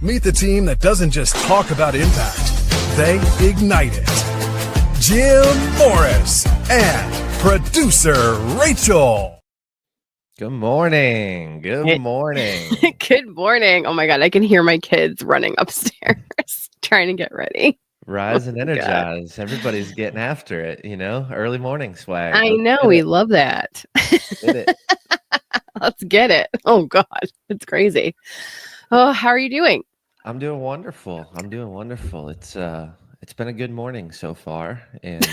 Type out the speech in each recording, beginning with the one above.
Meet the team that doesn't just talk about impact, they ignite it. Jim Morris and producer Rachel. Good morning. Good morning. Good morning. Oh my God, I can hear my kids running upstairs trying to get ready. Rise and energize. Everybody's getting after it, early morning swag. I know, we love that. Get it. Let's get it. Oh God, it's crazy. Oh, how are you doing? I'm doing wonderful. It's been a good morning so far. And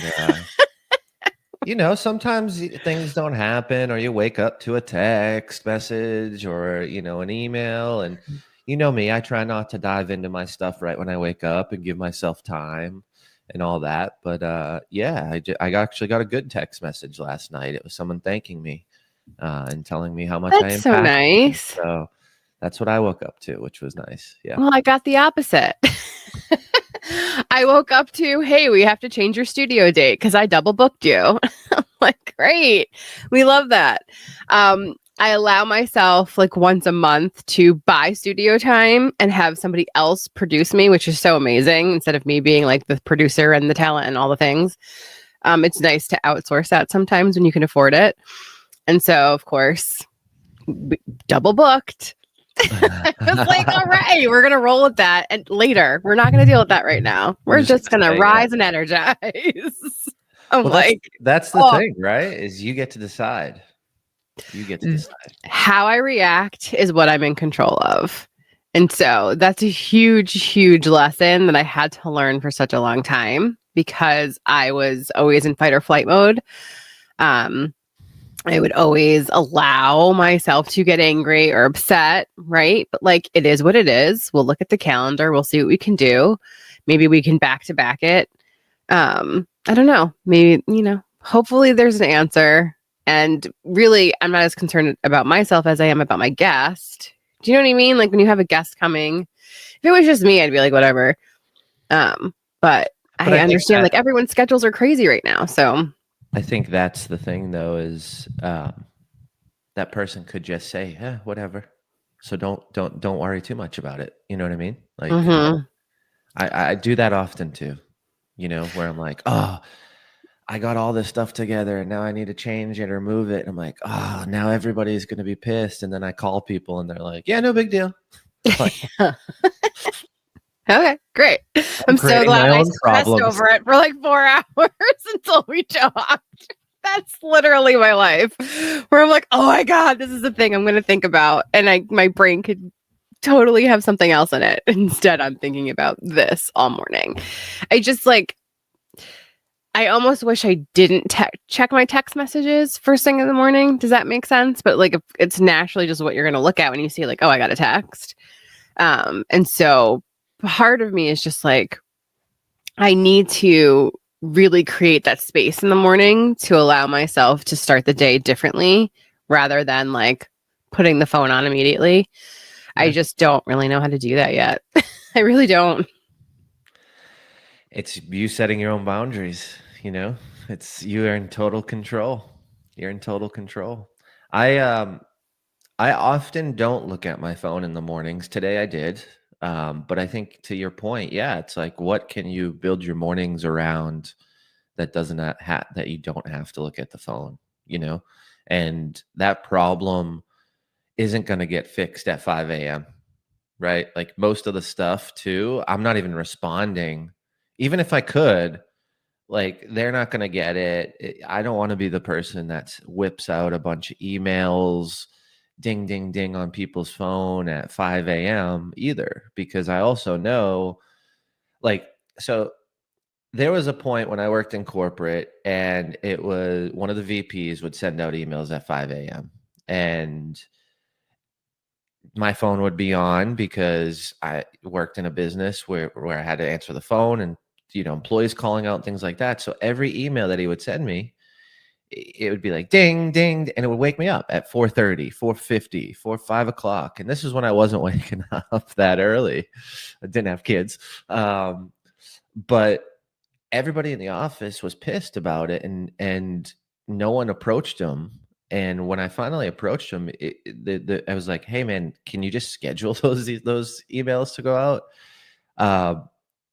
sometimes things don't happen, or you wake up to a text message or an email, and me, I try not to dive into my stuff right when I wake up and give myself time and all that. But I actually got a good text message last night. It was someone thanking me and telling me how much I impacted. That's so nice. So that's what I woke up to, which was nice. Yeah. Well, I got the opposite. I woke up to, hey, we have to change your studio date because I double booked you. I'm like, great. We love that. I allow myself like once a month to buy studio time and have somebody else produce me, which is so amazing. Instead of me being like the producer and the talent and all the things. It's nice to outsource that sometimes when you can afford it. And so, of course, double booked. I was like, all right, we're going to roll with that. And later, we're not going to deal with that right now. We're just going to rise and energize. That's the thing, right? Is you get to decide. How I react is what I'm in control of. And so that's a huge, huge lesson that I had to learn for such a long time because I was always in fight or flight mode. I would always allow myself to get angry or upset, right? But like, it is what it is. We'll look at the calendar. We'll see what we can do. Maybe we can back to back it. I don't know. Maybe, hopefully there's an answer. And really, I'm not as concerned about myself as I am about my guest. Do you know what I mean? Like when you have a guest coming, if it was just me, I'd be like, whatever. But I understand like everyone's schedules are crazy right now. So I think that's the thing, though, is that person could just say, "Yeah, whatever." So don't worry too much about it. You know what I mean? Like, I do that often too. Where I'm like, "Oh, I got all this stuff together, and now I need to change it or move it." And I'm like, "Oh, now everybody's going to be pissed." And then I call people, and they're like, "Yeah, no big deal." Like, okay, great. I'm so glad I stressed over it for like 4 hours until we talked. That's literally my life where I'm like, oh my God, this is the thing I'm going to think about. And my brain could totally have something else in it. Instead, I'm thinking about this all morning. I almost wish I didn't check my text messages first thing in the morning. Does that make sense? But like, it's naturally just what you're going to look at when you see like, oh, I got a text. And so part of me is just like, I need to really create that space in the morning to allow myself to start the day differently rather than like putting the phone on immediately. Yeah. I just don't really know how to do that yet. I really don't. It's you setting your own boundaries, it's you are in total control. You're in total control. I often don't look at my phone in the mornings. Today I did. But I think to your point, yeah, it's like, what can you build your mornings around that doesn't that you don't have to look at the phone, and that problem isn't going to get fixed at 5 a.m. Right? Like most of the stuff too, I'm not even responding. Even if I could, like, they're not going to get it. I don't want to be the person that whips out a bunch of emails, ding, ding, ding on people's phone at 5 a.m. either, because I also know, like, so there was a point when I worked in corporate and it was one of the VPs would send out emails at 5 a.m. and my phone would be on because I worked in a business where I had to answer the phone and, employees calling out, things like that. So every email that he would send me, it would be like ding, ding, and it would wake me up at 4:30, 4:50, 5 o'clock. And this is when I wasn't waking up that early. I didn't have kids. But everybody in the office was pissed about it, and no one approached him. And when I finally approached him, I was like, "Hey, man, can you just schedule those emails to go out?"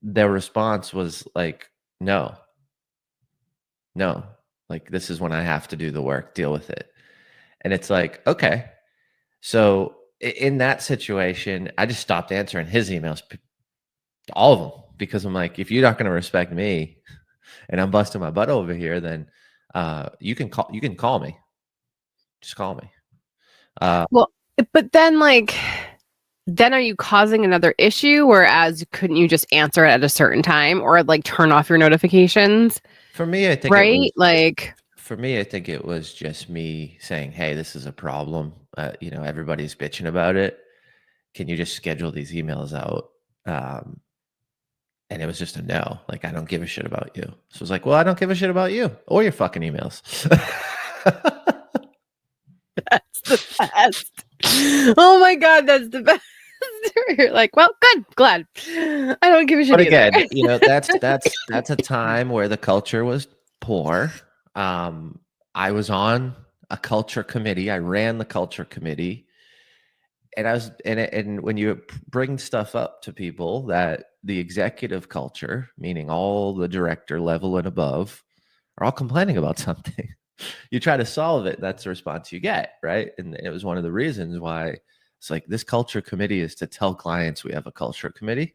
Their response was like, "No, no, like this is when I have to do the work, deal with it." And it's like, okay. So in that situation, I just stopped answering his emails, all of them, because I'm like, if you're not going to respect me and I'm busting my butt over here, then you can call me. Just call me. Well, but then then are you causing another issue? Whereas couldn't you just answer it at a certain time or like turn off your notifications? For me, I think right? for me, I think it was just me saying, "Hey, this is a problem. Everybody's bitching about it. Can you just schedule these emails out?" And it was just a no. Like, I don't give a shit about you. So it was like, well, I don't give a shit about you or your fucking emails. That's the best. Oh my God, that's the best. You're like, well, good, glad. I don't give a shit. But either. again, that's a time where the culture was poor. I was on a culture committee. I ran the culture committee. And I was, and when you bring stuff up to people that the executive culture, meaning all the director level and above, are all complaining about something, you try to solve it. That's the response you get, right? And it was one of the reasons why it's like this culture committee is to tell clients we have a culture committee.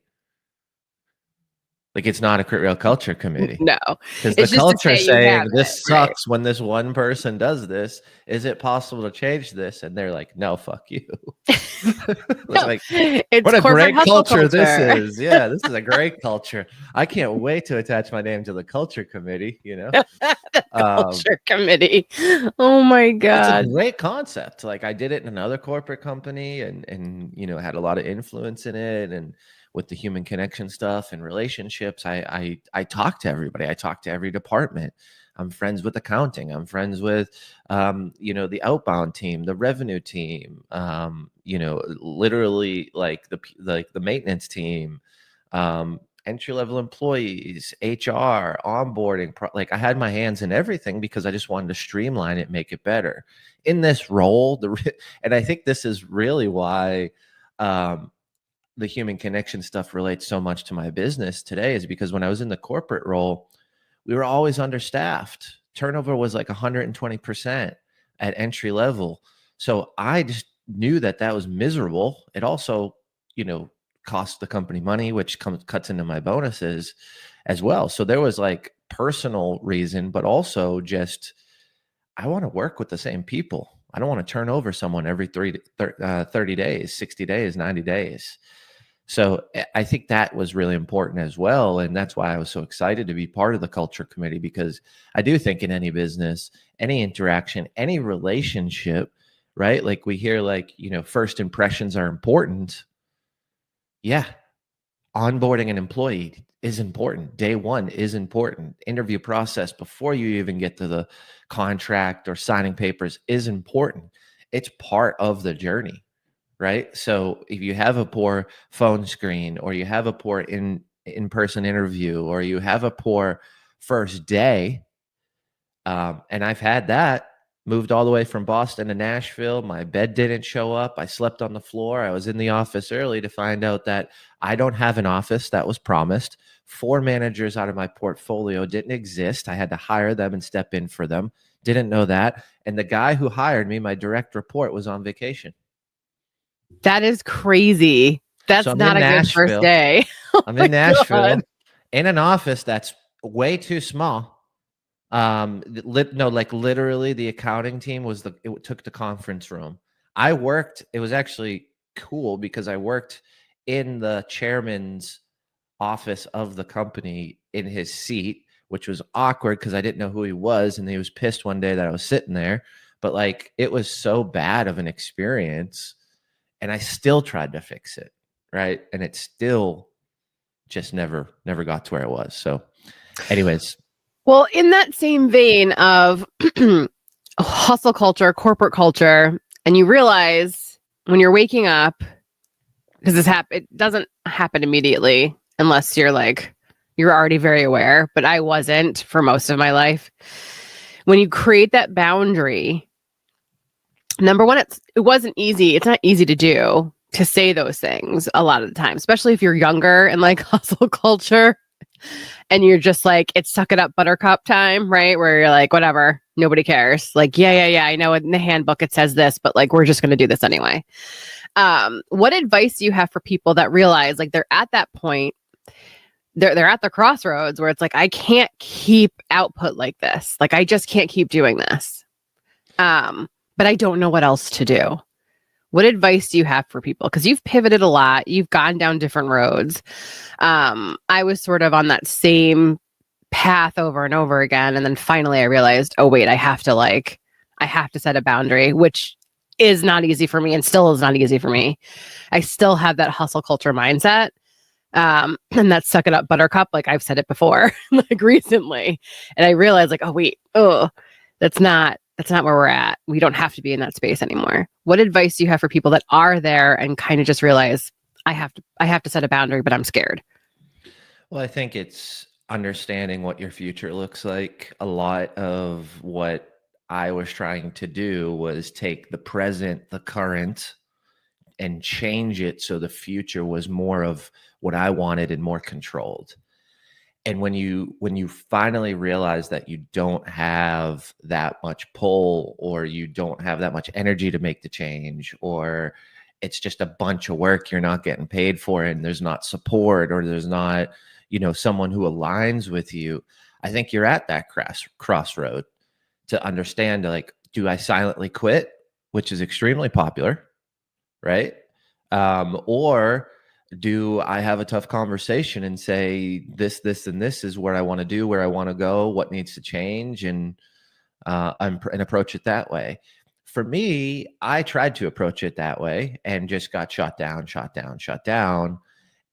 Like, it's not a real culture committee. No, because the culture saying this sucks, right? When this one person does this, is it possible to change this? And they're like, no, fuck you. Like, it's what a great culture this is. Yeah, this is a great culture. I can't wait to attach my name to the culture committee, culture committee. Oh my God. It's a great concept. Like, I did it in another corporate company and had a lot of influence in it, and with the human connection stuff and relationships, I talk to everybody. I talk to every department. I'm friends with accounting. I'm friends with, the outbound team, the revenue team, literally like the maintenance team, entry-level employees, HR, onboarding. Like, I had my hands in everything because I just wanted to streamline it, make it better in this role. And I think this is really why, the human connection stuff relates so much to my business today, is because when I was in the corporate role, we were always understaffed. Turnover was like 120% at entry level. So I just knew that was miserable. It also, cost the company money, which cuts into my bonuses as well. So there was like personal reason, but also just, I want to work with the same people. I don't want to turn over someone every 30 days, 60 days, 90 days. So I think that was really important as well. And that's why I was so excited to be part of the culture committee, because I do think in any business, any interaction, any relationship, right? Like, we hear first impressions are important. Yeah. Onboarding an employee is important. Day one is important. Interview process before you even get to the contract or signing papers is important. It's part of the journey. Right. So if you have a poor phone screen, or you have a poor in-person interview, or you have a poor first day, and I've had that, moved all the way from Boston to Nashville. My bed didn't show up. I slept on the floor. I was in the office early to find out that I don't have an office that was promised. 4 managers out of my portfolio didn't exist. I had to hire them and step in for them. Didn't know that. And the guy who hired me, my direct report, was on vacation. That is crazy. That's not a good first day. I'm in Nashville in an office that's way too small. Literally the accounting team it took the conference room. It was actually cool because I worked in the chairman's office of the company in his seat, which was awkward because I didn't know who he was. And he was pissed one day that I was sitting there, but it was so bad of an experience. And I still tried to fix it, right? And it still just never got to where it was. So anyways. Well, in that same vein of hustle culture, corporate culture, and you realize when you're waking up, because it doesn't happen immediately unless you're already very aware, but I wasn't for most of my life. When you create that boundary Number one, it wasn't easy. It's not easy to do, to say those things a lot of the time, especially if you're younger and like hustle culture and you're just like, it's suck it up buttercup time, right? Where you're like, whatever, nobody cares. Like, yeah. I know in the handbook it says this, but like, we're just going to do this anyway. What advice do you have for people that realize like they're at that point, they're at the crossroads where it's like, I can't keep output like this. Like, I just can't keep doing this. But I don't know what else to do. What advice do you have for people? Because you've pivoted a lot. You've gone down different roads. I was sort of on that same path over and over again. And then finally I realized, oh, wait, I have to set a boundary, which is not easy for me and still is not easy for me. I still have that hustle culture mindset. And that suck it up buttercup. Like I've said it before, like recently. And I realized like, oh, wait, that's not where we're at. We don't have to be in that space anymore. What advice do you have for people that are there and kind of just realize I have to set a boundary, but I'm scared? Well, I think it's understanding what your future looks like. A lot of what I was trying to do was take the present, the current, and change it so the future was more of what I wanted and more controlled. And when you finally realize that you don't have that much pull, or you don't have that much energy to make the change, or it's just a bunch of work you're not getting paid for, and there's not support, or there's not, someone who aligns with you, I think you're at that crossroad to understand, like, do I silently quit, which is extremely popular, right? Or do I have a tough conversation and say this, and this is where I want to do, where I want to go, what needs to change, and approach it that way. For me, I tried to approach it that way and just got shot down.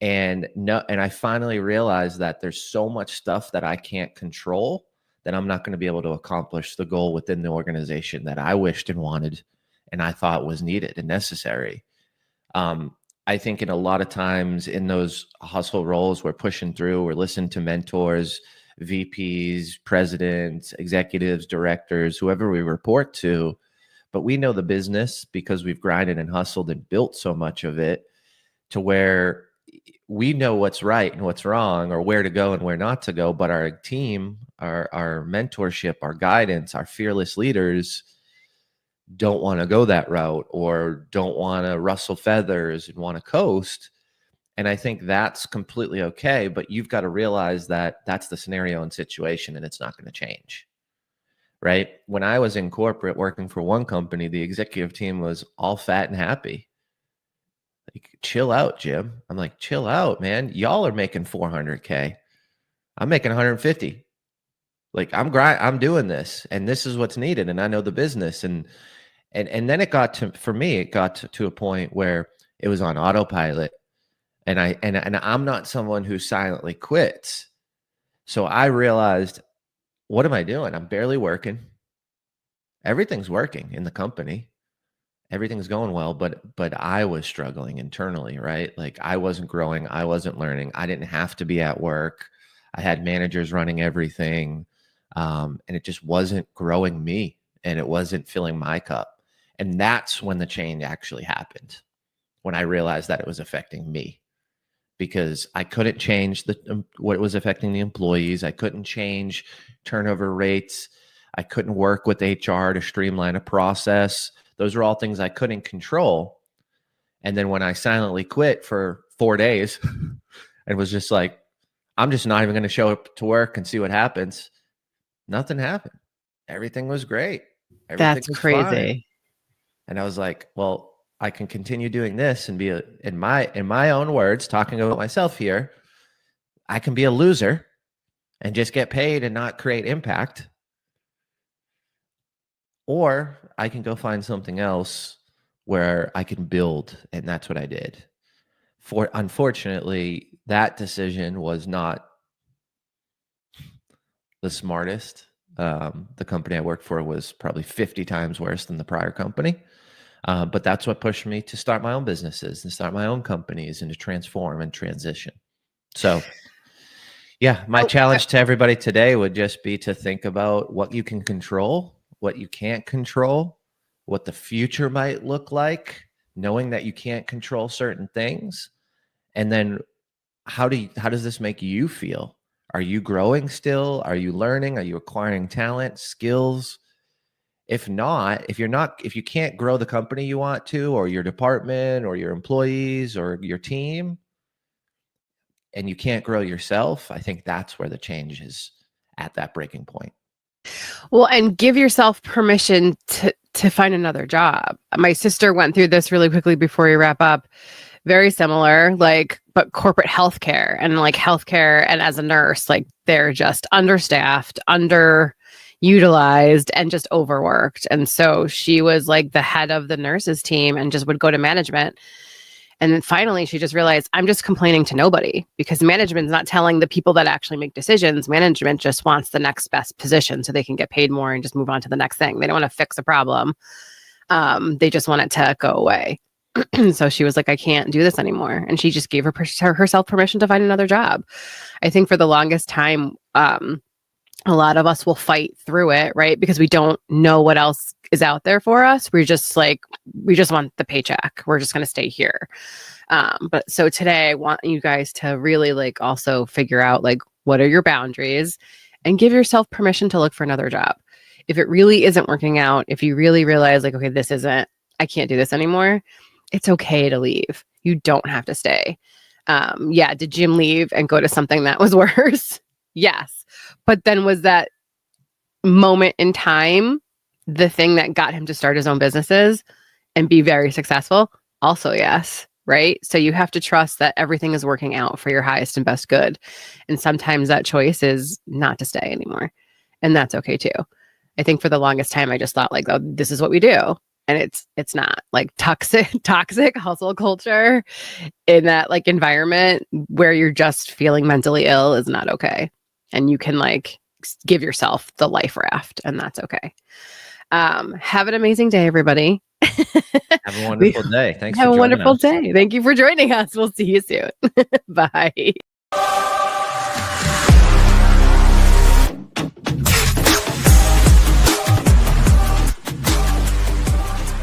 And I finally realized that there's so much stuff that I can't control that I'm not going to be able to accomplish the goal within the organization that I wished and wanted and I thought was needed and necessary. I think in a lot of times in those hustle roles, we're pushing through, we're listening to mentors, VPs, presidents, executives, directors, whoever we report to, but we know the business because we've grinded and hustled and built so much of it to where we know what's right and what's wrong, or where to go and where not to go. But our team, our mentorship, our guidance, our fearless leaders don't want to go that route, or don't want to rustle feathers and want to coast. And I think that's completely okay. But you've got to realize that that's the scenario and situation, and it's not going to change. Right? When I was in corporate working for one company, the executive team was all fat and happy. Like, chill out, Jim. I'm like, chill out, man. Y'all are making 400K. I'm making 150. Like, I'm doing this, and this is what's needed, and I know the business. And then it got to a point where it was on autopilot, and I'm not someone who silently quits. So I realized, what am I doing? I'm barely working. Everything's working in the company. Everything's going well, but I was struggling internally, right? Like, I wasn't growing. I wasn't learning. I didn't have to be at work. I had managers running everything. And it just wasn't growing me, and it wasn't filling my cup. And that's when the change actually happened, when I realized that it was affecting me, because I couldn't change what was affecting the employees. I couldn't change turnover rates. I couldn't work with HR to streamline a process. Those are all things I couldn't control. And then when I silently quit for 4 days and was just like, I'm just not even going to show up to work and see what happens, nothing happened. Everything was great. Everything That's was crazy. fine. And I was like, well, I can continue doing this and be in my own words, talking about myself here, I can be a loser and just get paid and not create impact. Or I can go find something else where I can build. And that's what I did. Unfortunately, that decision was not the smartest. The company I worked for was probably 50 times worse than the prior company. But that's what pushed me to start my own businesses and start my own companies and to transform and transition. So yeah, my challenge to everybody today would just be to think about what you can control, what you can't control, what the future might look like, knowing that you can't control certain things. And then how does this make you feel? Are you growing still? Are you learning? Are you acquiring talent, skills? If not, if you can't grow the company you want to, or your department, or your employees, or your team, and you can't grow yourself, I think that's where the change is, at that breaking point. Well, and give yourself permission to find another job. My sister went through this really quickly before we wrap up. Very similar, but corporate healthcare and as a nurse, they're just understaffed, underutilized, and just overworked. And so she was the head of the nurses team and just would go to management. And then finally, she just realized, I'm just complaining to nobody, because management's not telling the people that actually make decisions. Management just wants the next best position so they can get paid more and just move on to the next thing. They don't want to fix a problem. They just want it to go away. So she was like, I can't do this anymore. And she just gave herself permission to find another job. I think for the longest time, a lot of us will fight through it, right? Because we don't know what else is out there for us. We just want the paycheck. We're just going to stay here. But so today I want you guys to really also figure out what are your boundaries, and give yourself permission to look for another job. If it really isn't working out, if you really realize okay, I can't do this anymore, it's okay to leave. You don't have to stay. Did Jim leave and go to something that was worse? Yes. But then was that moment in time the thing that got him to start his own businesses and be very successful? Also, yes. Right? So you have to trust that everything is working out for your highest and best good. And sometimes that choice is not to stay anymore. And that's okay too. I think for the longest time, I just thought oh, this is what we do. And it's not. Toxic hustle culture in that environment where you're just feeling mentally ill is not okay. And you can give yourself the life raft, and that's okay. Have an amazing day, everybody. Have a wonderful day. Thanks for joining us. Have a wonderful day. Thank you for joining us. We'll see you soon. Bye.